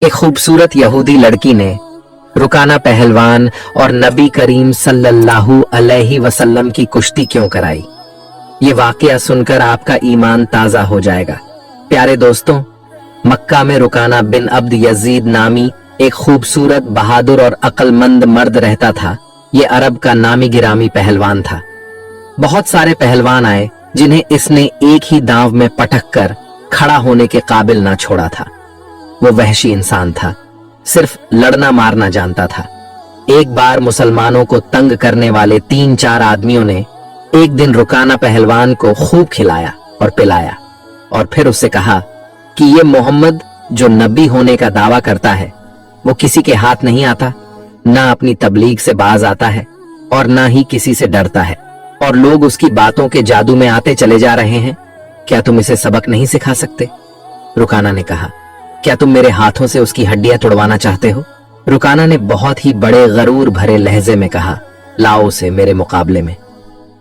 एक खूबसूरत यहूदी लड़की ने रुकाना पहलवान और नबी करीम सल्लल्लाहु अलैहि वसल्लम की कुश्ती क्यों कराई? ये वाकया सुनकर आपका ईमान ताजा हो जाएगा। प्यारे दोस्तों, मक्का में रुकाना बिन अब्द यजीद नामी एक खूबसूरत, बहादुर और अक्लमंद मर्द रहता था। ये अरब का नामी गिरामी पहलवान था। बहुत सारे पहलवान आए जिन्हें इसने एक ही दांव में पटक कर खड़ा होने के काबिल ना छोड़ा था। वो वहशी इंसान था, सिर्फ लड़ना मारना जानता था। एक बार मुसलमानों को तंग करने वाले 3-4 आदमियों ने एक दिन रुकाना पहलवान को खूब खिलाया और पिलाया और फिर उससे कहा कि ये मोहम्मद जो नबी होने का दावा करता है वो किसी के हाथ नहीं आता, ना अपनी तबलीग से बाज आता है और ना ही किसी से डरता है, और लोग उसकी बातों के जादू में आते चले जा रहे हैं। क्या तुम इसे सबक नहीं सिखा सकते? रुकाना ने कहा, क्या तुम मेरे हाथों से उसकी हड्डियां तुड़वाना चाहते हो? रुकाना ने बहुत ही बड़े गरूर भरे लहजे में कहा, लाओ उसे मेरे मुकाबले में,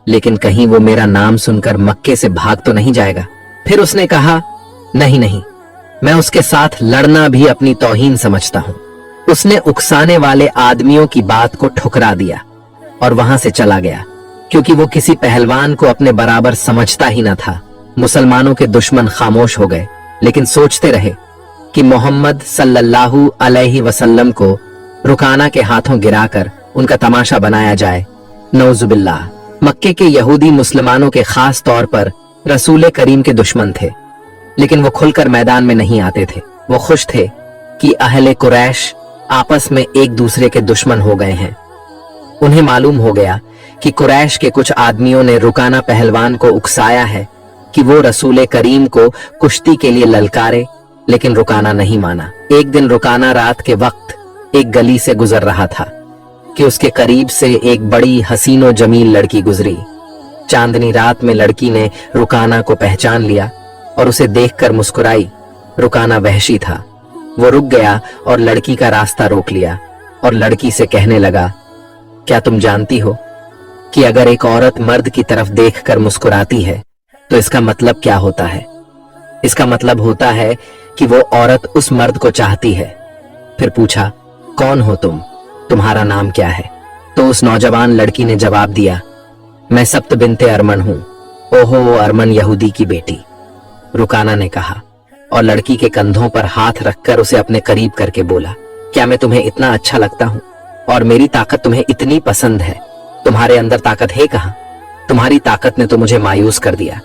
लेकिन कहीं वो मेरा नाम सुनकर मक्के से भाग तो नहीं जाएगा। फिर उसने कहा, नहीं नहीं, मैं उसके साथ लड़ना भी अपनी तौहीन समझता हूं। उसने उकसाने वाले आदमियों की बात को ठुकरा दिया और वहां से चला गया, क्योंकि वो किसी पहलवान को अपने बराबर समझता ही न था। मुसलमानों के दुश्मन खामोश हो गए, लेकिन सोचते रहे कि मोहम्मद सल्लल्लाहु अलैहि वसल्लम को रुकाना के हाथों गिराकर उनका तमाशा बनाया जाए। नौजुबिल्लाह। मक्के के यहूदी मुसलमानों के खास तौर पर रसूल करीम के दुश्मन थे, लेकिन वो खुलकर मैदान में नहीं आते थे। वो खुश थे कि अहले कुरैश आपस में एक दूसरे के दुश्मन हो गए हैं। उन्हें मालूम हो गया कि कुरैश के कुछ आदमियों ने रुकाना पहलवान को उकसाया है कि वो रसूल करीम को कुश्ती के लिए ललकारे, लेकिन रुकाना नहीं माना। एक दिन रुकाना रात के वक्त एक गली से गुजर रहा था कि उसके करीब से एक बड़ी हसीनो जमील लड़की गुजरी। चांदनी रात में लड़की ने रुकाना को पहचान लिया और उसे देखकर मुस्कुराई। रुकाना वहशी था। वो रुक गया और लड़की का रास्ता रोक लिया और लड़की से कहने लगा, क्या तुम जानती हो कि अगर एक औरत मर्द की तरफ देखकर मुस्कुराती है तो इसका मतलब क्या होता है? इसका मतलब होता है कि वो औरत उस मर्द को चाहती है। फिर पूछा, कौन हो तुम? तुम्हारा नाम क्या है? तो उस नौजवान लड़की ने जवाब दिया, मैं सब्त बिनते अरमन हूं। ओहो, अरमन यहूदी की बेटी, रुकाना ने कहा, और लड़की के कंधों पर हाथ रखकर उसे अपने करीब करके बोला, क्या मैं तुम्हें इतना अच्छा लगता हूं और मेरी ताकत तुम्हें इतनी पसंद है? तुम्हारे अंदर ताकत है कहां? तुम्हारी ताकत ने तो मुझे मायूस कर दिया।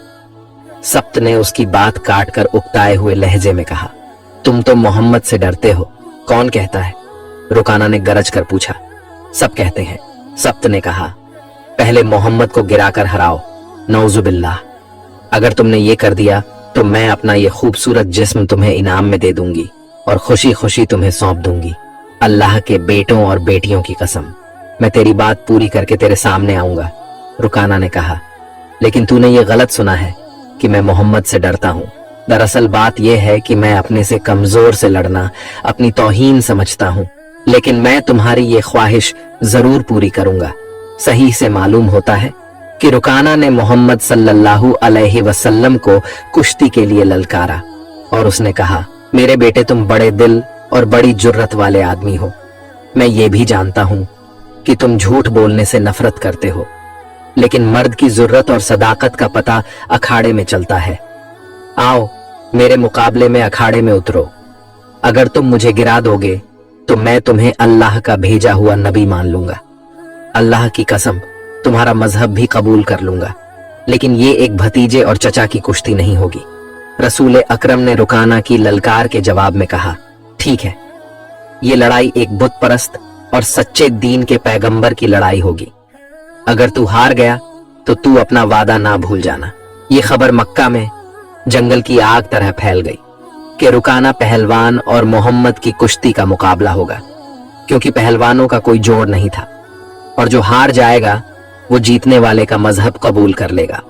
सब्त ने उसकी बात काट कर उकताए हुए लहजे में कहा, तुम तो मोहम्मद से डरते हो। कौन कहता है? रुकाना ने गरज कर पूछा। सब कहते हैं, सब्त ने कहा, पहले मोहम्मद को गिराकर हराओ। नौजुबिल्लाह। अगर तुमने ये कर दिया तो मैं अपना ये खूबसूरत जिस्म तुम्हें इनाम में दे दूंगी और खुशी खुशी तुम्हें सौंप दूंगी। अल्लाह के बेटों और बेटियों की कसम, मैं तेरी बात पूरी करके तेरे सामने आऊंगा। रुकाना ने कहा, लेकिन तूने ये गलत सुना है कि मैं मोहम्मद से डरता हूं। दरअसल बात यह है कि मैं अपने से कमजोर से लड़ना अपनी तौहीन समझता हूं, लेकिन मैं तुम्हारी ये ख्वाहिश जरूर पूरी करूंगा। सही से मालूम होता है कि रुकाना ने मोहम्मद सल्लल्लाहु अलैहि वसल्लम को कुश्ती के लिए ललकारा और उसने कहा, मेरे बेटे तुम बड़े दिल और बड़ी जुर्रत वाले आदमी हो। मैं ये भी जानता हूं कि तुम झूठ बोलने से नफरत करते हो, लेकिन मर्द की जुर्रत और सदाकत का पता अखाड़े में चलता है। आओ मेरे मुकाबले में अखाड़े में उतरो। अगर तुम मुझे गिरा दोगे तो मैं तुम्हें अल्लाह का भेजा हुआ नबी मान लूंगा। अल्लाह की कसम, तुम्हारा मजहब भी कबूल कर लूंगा, लेकिन ये एक भतीजे और चचा की कुश्ती नहीं होगी। रसूल अकरम ने रुकाना की ललकार के जवाब में कहा, ठीक है, ये लड़ाई एक बुत परस्त और सच्चे दीन के पैगंबर की लड़ाई होगी। अगर तू हार गया तो तू अपना वादा ना भूल जाना। ये खबर मक्का में जंगल की आग तरह फैल गई कि रुकाना पहलवान और मोहम्मद की कुश्ती का मुकाबला होगा, क्योंकि पहलवानों का कोई जोड़ नहीं था और जो हार जाएगा वो जीतने वाले का मजहब कबूल कर लेगा।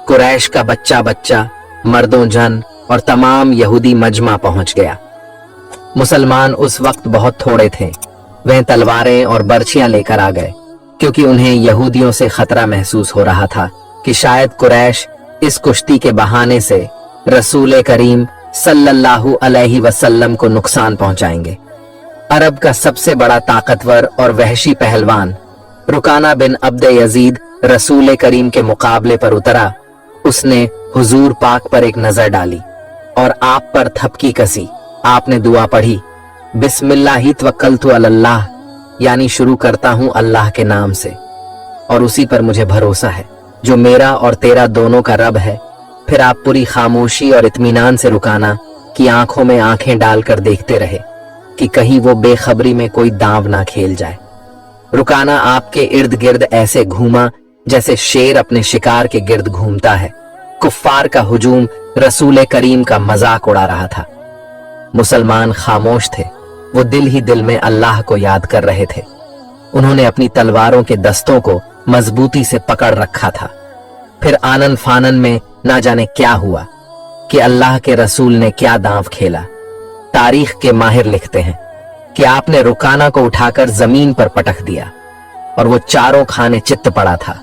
कुरैश का बच्चा बच्चा, मर्दों जन और तमाम यहूदी मजमा पहुंच गया। मुसलमान उस वक्त बहुत थोड़े थे। वह तलवारें और बर्छियां लेकर आ गए, क्योंकि उन्हें यहूदियों से खतरा महसूस हो रहा था कि शायद कुरैश इस कुश्ती के बहाने से रसूल करीम सल्लल्लाहु अलैहि वसल्लम को नुकसान पहुंचाएंगे। अरब का सबसे बड़ा ताकतवर और वहशी पहलवान रुकाना बिन अब्द यजीद रसूल करीम के मुकाबले पर उतरा। उसने हुजूर पाक पर एक नजर डाली और आप पर थपकी कसी। आपने दुआ पढ़ी, बिस्मिल्लाहि तवक्कलतु अलल्लाह, यानी शुरू करता हूं अल्लाह के नाम से और उसी पर मुझे भरोसा है जो मेरा और तेरा दोनों का रब है। फिर आप पूरी खामोशी और इत्मीनान से रुकाना की आंखों में आंखें डालकर देखते रहे कि कहीं वो बेखबरी में कोई दांव ना खेल जाए। रुकाना आपके इर्द गिर्द ऐसे घूमा जैसे शेर अपने शिकार के गिर्द घूमता है। कुफ्फार का हुजूम रसूल करीम का मजाक उड़ा रहा था। मुसलमान खामोश थे, वो दिल ही दिल में अल्लाह को याद कर रहे थे। उन्होंने अपनी तलवारों के दस्तों को मजबूती से पकड़ रखा था। फिर आनन फानन में ना जाने क्या हुआ कि अल्लाह के रसूल ने क्या दांव खेला। तारीख के माहिर लिखते हैं कि आपने रुकाना को उठाकर जमीन पर पटक दिया और वो चारों खाने चित्त पड़ा था।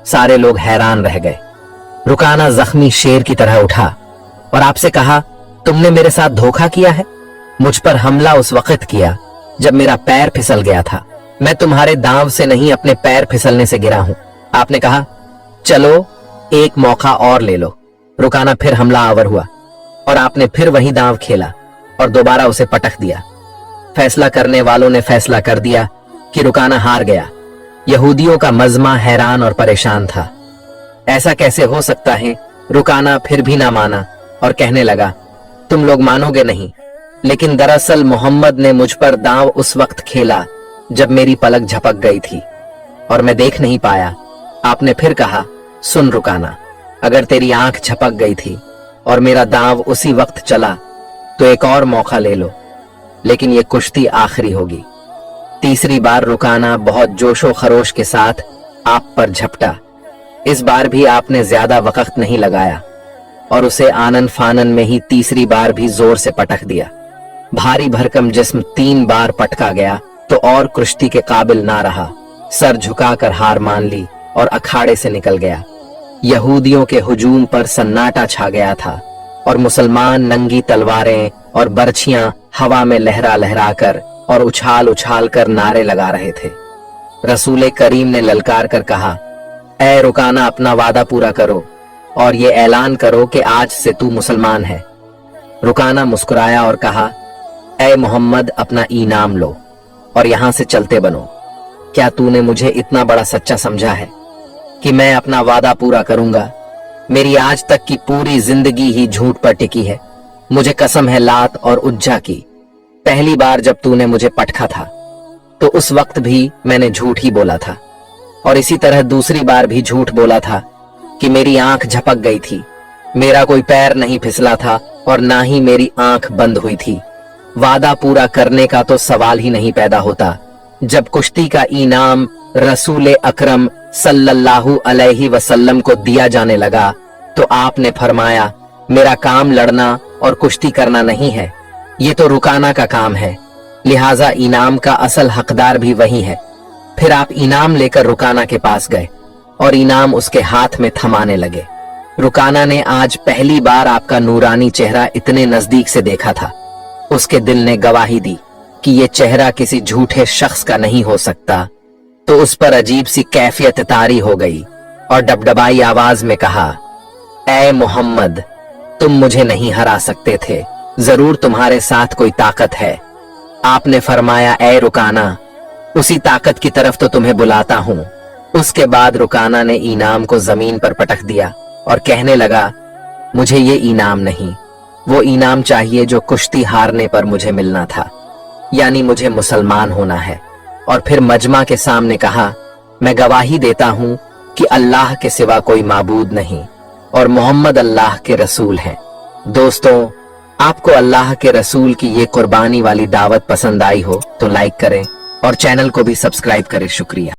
सारे लोग हैरान रह गए। रुकाना जख्मी शेर की तरह उठा और आपसे कहा, तुमने मेरे साथ धोखा किया है। मुझ पर हमला उस वक्त किया जब मेरा पैर फिसल गया था। मैं तुम्हारे दांव से नहीं, अपने पैर फिसलने से गिरा हूं। आपने कहा, चलो एक मौका और ले लो। रुकाना फिर हमला आवर हुआ और आपने फिर वही दांव खेला और दोबारा उसे पटक दिया। फैसला करने वालों ने फैसला कर दिया कि रुकाना हार गया। यहूदियों का मजमा हैरान और परेशान था। ऐसा कैसे हो सकता है? रुकाना फिर भी ना माना और कहने लगा, तुम लोग मानोगे नहीं, लेकिन दरअसल मोहम्मद ने मुझ पर दांव उस वक्त खेला जब मेरी पलक झपक गई थी और मैं देख नहीं पाया। आपने फिर कहा, सुन रुकाना, अगर तेरी आंख झपक गई थी और मेरा दांव उसी वक्त चला तो एक और मौका ले लो, लेकिन ये कुश्ती आखिरी होगी। तीसरी बार रुकाना बहुत जोशो खरोश के साथ आप पर झपटा। इस बार भी आपने ज्यादा वक्त नहीं लगाया और उसे आनन फानन में ही तीसरी बार भी जोर से पटक दिया। भारी भरकम जिस्म 3 बार पटका गया तो और कुश्ती के काबिल ना रहा। सर झुकाकर हार मान ली और अखाड़े से निकल गया। यहूदियों के हुजूम पर सन्नाटा छा गया था और मुसलमान नंगी तलवारें और बर्छियां हवा में लहरा लहरा कर और उछाल उछाल कर नारे लगा रहे थे। रसूल करीम ने ललकार कर कहा, ऐ रुकाना, अपना वादा पूरा करो और ये ऐलान करो कि आज से तू मुसलमान है। रुकाना मुस्कुराया और कहा, ऐ मोहम्मद, अपना इनाम लो और यहां से चलते बनो। क्या तूने मुझे इतना बड़ा सच्चा समझा है कि मैं अपना वादा पूरा करूंगा? मेरी आज तक की पूरी जिंदगी ही झूठ पर टिकी है। मुझे कसम है लात और उज्जा की, पहली बार जब तूने मुझे पटका था तो उस वक्त भी मैंने झूठ ही बोला था और इसी तरह दूसरी बार भी झूठ बोला था कि मेरी आंख झपक गई थी। मेरा कोई पैर नहीं फिसला था और ना ही मेरी आंख बंद हुई थी। वादा पूरा करने का तो सवाल ही नहीं पैदा होता। जब कुश्ती का इनाम रसूल अकरम सल्लल्लाहु अलैहि वसल्लम को दिया जाने लगा तो आपने फरमाया, मेरा काम लड़ना और कुश्ती करना नहीं है, ये तो रुकाना का काम है, लिहाजा इनाम का असल हकदार भी वही है। फिर आप इनाम लेकर रुकाना के पास गए और इनाम उसके हाथ में थमाने लगे। रुकाना ने आज पहली बार आपका नूरानी चेहरा इतने नजदीक से देखा था। उसके दिल ने गवाही दी कि ये चेहरा किसी झूठे शख्स का नहीं हो सकता। तो उस पर अजीब सी कैफियत तारी हो गई और डबडबाई आवाज में कहा, ऐ मोहम्मद, तुम मुझे नहीं हरा सकते थे, जरूर तुम्हारे साथ कोई ताकत है। आपने फरमाया, ऐ रुकाना, उसी ताकत की तरफ तो तुम्हें बुलाता हूं। उसके बाद रुकाना ने इनाम को जमीन पर पटक दिया और कहने लगा, मुझे ये इनाम नहीं, वो इनाम चाहिए जो कुश्ती हारने पर मुझे मिलना था, यानी मुझे मुसलमान होना है। और फिर मजमा के सामने कहा, मैं गवाही देता हूं कि अल्लाह के सिवा कोई माबूद नहीं और मोहम्मद अल्लाह के रसूल हैं। दोस्तों, आपको अल्लाह के रसूल की ये कुर्बानी वाली दावत पसंद आई हो तो लाइक करें और चैनल को भी सब्सक्राइब करें। शुक्रिया।